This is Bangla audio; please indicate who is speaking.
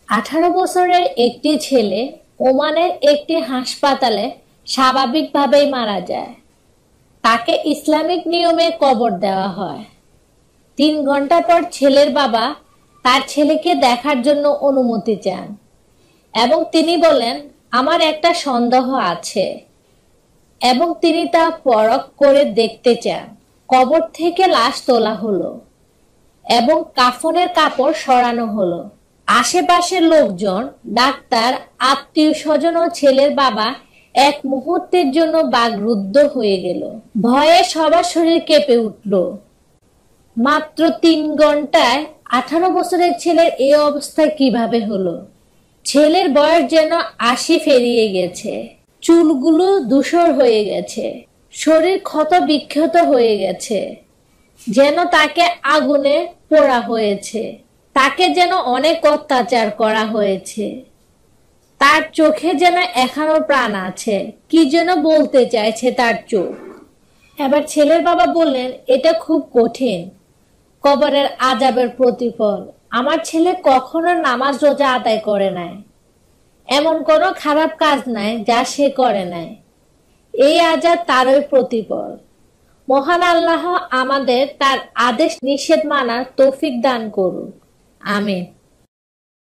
Speaker 1: 18 বছরের একটি ছেলে ওমানের একটি হাসপাতালে স্বাভাবিকভাবেই মারা যায়। তাকে ইসলামিক নিয়মে কবর দেওয়া হয়। 3 ঘন্টা পর ছেলের বাবা তার ছেলেকে দেখার জন্য অনুমতি চান এবং তিনি বলেন, আমার একটা সন্দেহ আছে, এবং তিনি তা পরখ করে দেখতে চান। কবর থেকে লাশ তোলা হলো এবং কাফনের কাপড় সরানো হলো। আশেপাশের লোকজন, ডাক্তার, আত্মীয় স্বজন ও ছেলের বাবা এক মুহূর্তের জন্য বাকরুদ্ধ হয়ে গেল। ভয়ে সবার শরীর কেঁপে উঠল। মাত্র 3 ঘন্টায় 18 বছরের ছেলের এই অবস্থা কিভাবে হলো? ছেলের বয়স যেন 80 পেরিয়ে গেছে। চুলগুলো ধূসর হয়ে গেছে, শরীর ক্ষত বিক্ষত হয়ে গেছে, যেন তাকে আগুনে পোড়া হয়েছে। তাকে যেন অনেক অত্যাচার করা হয়েছে। তার চোখে যেন এখনো প্রাণ আছে, কি যেন বলতে চাইছে তার চোখ। এবার ছেলের বাবা বললেন, এটা খুব কঠিন, কবরের আযাবের প্রতিফল। আমার ছেলে কখনো নামাজ রোজা আদায় করে নাই, এমন কোনো খারাপ কাজ নাই যা সে করে নাই। এই আযাব তারই প্রতিফল। মহান আল্লাহ আমাদের তার আদেশ নিষেধ মানার তৌফিক দান করুন। আমিন।